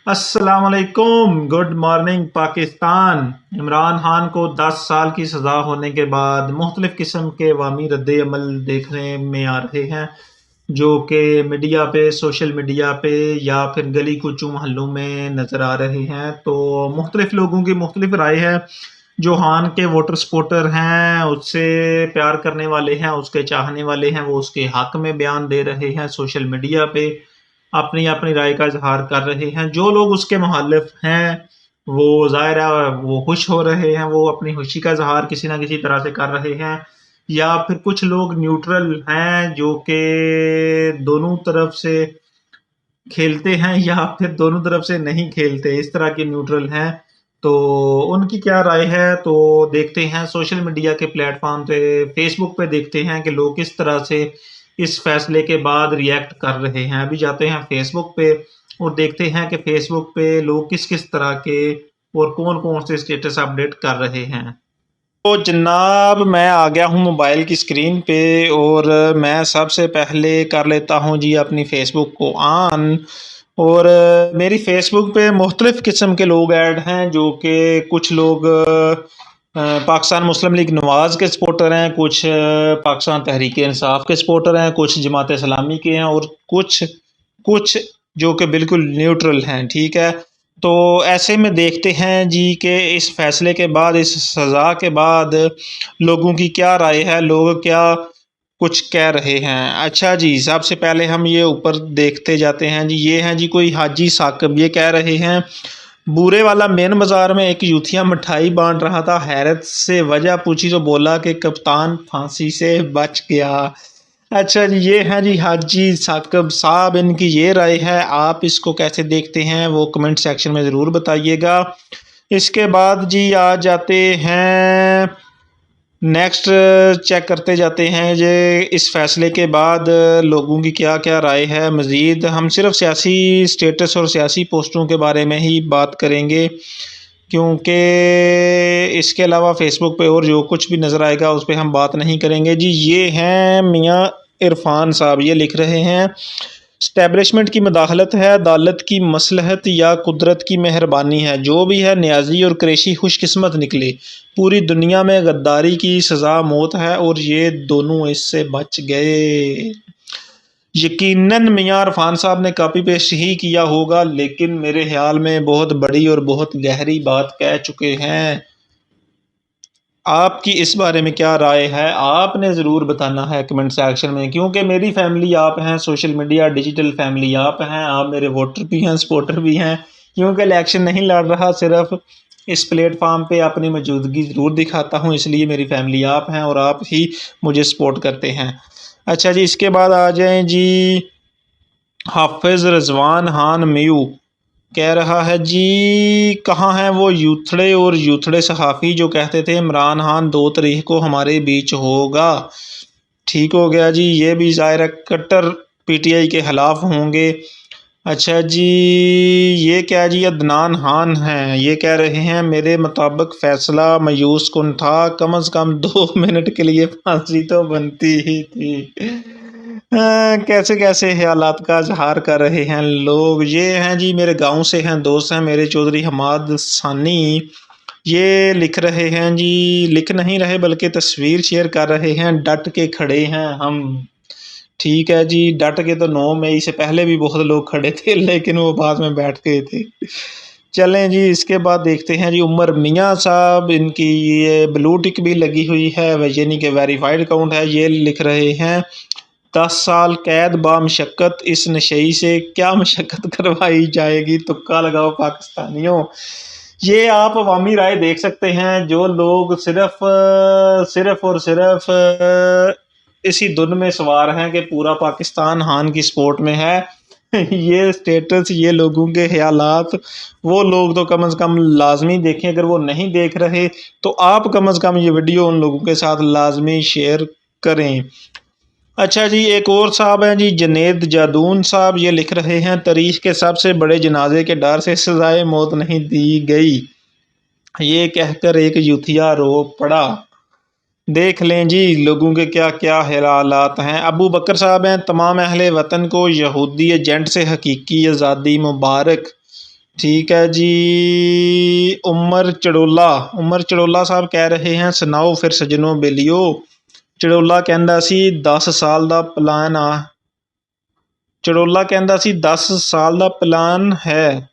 السلام علیکم، good morning Pakistan. Imran Khan کو 10 سال کی سزا ہونے کے بعد مختلف قسم کے عوامی رد عمل دیکھنے میں آ رہے ہیں، جو کہ میڈیا پہ، سوشل میڈیا پہ یا پھر گلی کوچوں محلوں میں نظر آ رہے ہیں۔ تو مختلف لوگوں کی مختلف رائے ہے۔ جو خان کے ووٹر سپورٹر ہیں، اس سے پیار کرنے والے ہیں، اس کے چاہنے والے ہیں، وہ اس کے حق میں بیان دے رہے ہیں، سوشل میڈیا پہ اپنی اپنی رائے کا اظہار کر رہے ہیں۔ جو لوگ اس کے مخالف ہیں، وہ ظاہر ہے وہ خوش ہو رہے ہیں، وہ اپنی خوشی کا اظہار کسی نہ کسی طرح سے کر رہے ہیں، یا پھر کچھ لوگ نیوٹرل ہیں جو کہ دونوں طرف سے کھیلتے ہیں یا پھر دونوں طرف سے نہیں کھیلتے، اس طرح کے نیوٹرل ہیں۔ تو ان کی کیا رائے ہے، تو دیکھتے ہیں سوشل میڈیا کے پلیٹ فارم پہ، فیس بک پہ دیکھتے ہیں کہ لوگ کس طرح سے اس فیصلے کے بعد ریئیکٹ کر رہے ہیں۔ ابھی جاتے ہیں فیس بک پہ اور دیکھتے ہیں کہ فیس بک پہ لوگ کس کس طرح کے اور کون کون سے اسٹیٹس اپڈیٹ کر رہے ہیں۔ تو جناب میں آ گیا ہوں موبائل کی اسکرین پہ، اور میں سب سے پہلے کر لیتا ہوں جی اپنی فیس بک کو آن، اور میری فیس بک پہ مختلف قسم کے لوگ ایڈ ہیں، جو کہ کچھ لوگ پاکستان مسلم لیگ نواز کے سپورٹر ہیں، کچھ پاکستان تحریک انصاف کے سپورٹر ہیں، کچھ جماعت اسلامی کے ہیں، اور کچھ جو کہ بالکل نیوٹرل ہیں، ٹھیک ہے۔ تو ایسے میں دیکھتے ہیں جی کہ اس فیصلے کے بعد، اس سزا کے بعد لوگوں کی کیا رائے ہے، لوگ کیا کچھ کہہ رہے ہیں۔ اچھا جی، سب سے پہلے ہم یہ اوپر دیکھتے جاتے ہیں جی، یہ ہیں جی کوئی حاجی ثاقب، یہ کہہ رہے ہیں بورے والا مین بازار میں ایک یوتھیا مٹھائی بانٹ رہا تھا، حیرت سے وجہ پوچھی تو بولا کہ کپتان پھانسی سے بچ گیا۔ اچھا جی، یہ ہیں جی حاجی ثاقب صاحب، ان کی یہ رائے ہے، آپ اس کو کیسے دیکھتے ہیں وہ کمنٹ سیکشن میں ضرور بتائیے گا۔ اس کے بعد جی آ جاتے ہیں نیکسٹ، چیک کرتے جاتے ہیں یہ اس فیصلے کے بعد لوگوں کی کیا کیا رائے ہے۔ مزید ہم صرف سیاسی سٹیٹس اور سیاسی پوسٹوں کے بارے میں ہی بات کریں گے، کیونکہ اس کے علاوہ فیس بک پہ اور جو کچھ بھی نظر آئے گا اس پہ ہم بات نہیں کریں گے جی۔ یہ ہیں میاں عرفان صاحب، یہ لکھ رہے ہیں اسٹیبلشمنٹ کی مداخلت ہے، عدالت کی مصلحت یا قدرت کی مہربانی ہے، جو بھی ہے نیازی اور قریشی خوش قسمت نکلے۔ پوری دنیا میں غداری کی سزا موت ہے اور یہ دونوں اس سے بچ گئے۔ یقیناً میاں عرفان صاحب نے کاپی پیسٹ ہی کیا ہوگا، لیکن میرے خیال میں بہت بڑی اور بہت گہری بات کہہ چکے ہیں۔ آپ کی اس بارے میں کیا رائے ہے، آپ نے ضرور بتانا ہے کمنٹ سیکشن میں، کیونکہ میری فیملی آپ ہیں، سوشل میڈیا ڈیجیٹل فیملی آپ ہیں، آپ میرے ووٹر بھی ہیں، سپورٹر بھی ہیں۔ کیونکہ الیکشن نہیں لڑ رہا، صرف اس پلیٹ فارم پہ اپنی موجودگی ضرور دکھاتا ہوں، اس لیے میری فیملی آپ ہیں اور آپ ہی مجھے سپورٹ کرتے ہیں۔ اچھا جی، اس کے بعد آ جائیں جی حافظ رضوان خان میو، کہہ رہا ہے جی کہاں ہیں وہ یوتھڑے اور یوتھڑے صحافی جو کہتے تھے عمران خان 2 تاریخ کو ہمارے بیچ ہوگا۔ ٹھیک ہو گیا جی، یہ بھی ظاہر کٹر پی ٹی آئی کے خلاف ہوں گے۔ اچھا جی، یہ کیا جی عدنان خان ہیں، یہ کہہ رہے ہیں میرے مطابق فیصلہ مایوس کن تھا، کم از کم 2 منٹ کے لیے پھانسی تو بنتی ہی تھی۔ کیسے کیسے خیالات کا اظہار کر رہے ہیں لوگ۔ یہ ہیں جی میرے گاؤں سے ہیں، دوست ہیں میرے، چودھری حماد ثانی، یہ لکھ رہے ہیں جی، لکھ نہیں رہے بلکہ تصویر شیئر کر رہے ہیں، ڈٹ کے کھڑے ہیں ہم۔ ٹھیک ہے جی، ڈٹ کے تو 9 مئی سے پہلے بھی بہت لوگ کھڑے تھے، لیکن وہ بعد میں بیٹھ گئے تھے۔ چلیں جی، اس کے بعد دیکھتے ہیں جی عمر میاں صاحب، ان کی یہ بلو ٹک بھی لگی ہوئی ہے، یعنی کہ ویریفائڈ اکاؤنٹ ہے۔ یہ لکھ رہے ہیں 10 سال قید با مشقت، اس نشئی سے کیا مشقت کروائی جائے گی، تکا لگاؤ پاکستانیوں۔ یہ آپ عوامی رائے دیکھ سکتے ہیں، جو لوگ صرف اور صرف اسی دھن میں سوار ہیں کہ پورا پاکستان خان کی سپورٹ میں ہے۔ یہ سٹیٹس، یہ لوگوں کے خیالات، وہ لوگ تو کم از کم لازمی دیکھیں، اگر وہ نہیں دیکھ رہے تو آپ کم از کم یہ ویڈیو ان لوگوں کے ساتھ لازمی شیئر کریں۔ اچھا جی، ایک اور صاحب ہیں جی جنید جادون صاحب، یہ لکھ رہے ہیں تاریخ کے سب سے بڑے جنازے کے ڈر سے سزائے موت نہیں دی گئی، یہ کہہ کر ایک یوتھیا رو پڑا۔ دیکھ لیں جی لوگوں کے کیا کیا خیالات ہیں۔ ابو بکر صاحب ہیں، تمام اہل وطن کو یہودی ایجنٹ سے حقیقی آزادی مبارک۔ ٹھیک ہے جی۔ عمر چڑولا صاحب کہہ رہے ہیں سناؤ پھر سجنوں بیلیو۔ چڑولا ਕਹਿੰਦਾ ਸੀ 10 ਸਾਲ ਦਾ ਪਲਾਨ ਚੜੋਲਾ ਕਹਿੰਦਾ ਸੀ 10 ਸਾਲ ਦਾ ਪਲਾਨ ਹੈ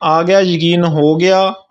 ਆ ਗਿਆ ਯਕੀਨ ਹੋ ਗਿਆ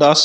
10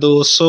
200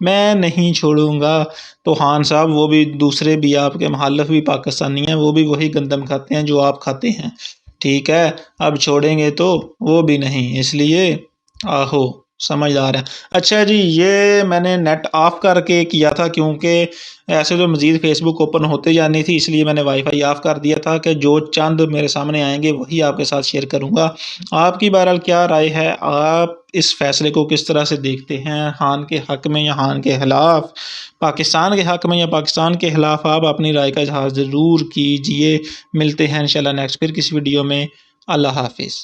میں نہیں چھوڑوں گا۔ تو خان صاحب وہ بھی دوسرے بھی آپ کے مخالف بھی پاکستانی ہیں، وہ بھی وہی گندم کھاتے ہیں جو آپ کھاتے ہیں، ٹھیک ہے؟ اب چھوڑیں گے تو وہ بھی نہیں، اس لیے آہو سمجھدار ہیں۔ اچھا جی، یہ میں نے نیٹ آف کر کے کیا تھا کیونکہ ایسے تو مزید فیس بک اوپن ہوتے جانی تھی، اس لیے میں نے وائی فائی آف کر دیا تھا کہ جو چند میرے سامنے آئیں گے وہی آپ کے ساتھ شیئر کروں گا۔ آپ کی بہرحال کیا رائے ہے؟ آپ اس فیصلے کو کس طرح سے دیکھتے ہیں؟ خان کے حق میں یا خان کے خلاف؟ پاکستان کے حق میں یا پاکستان کے خلاف؟ آپ اپنی رائے کا اظہار ضرور کیجئے۔ ملتے ہیں انشاءاللہ نیکسٹ پھر کسی ویڈیو میں۔ اللہ حافظ۔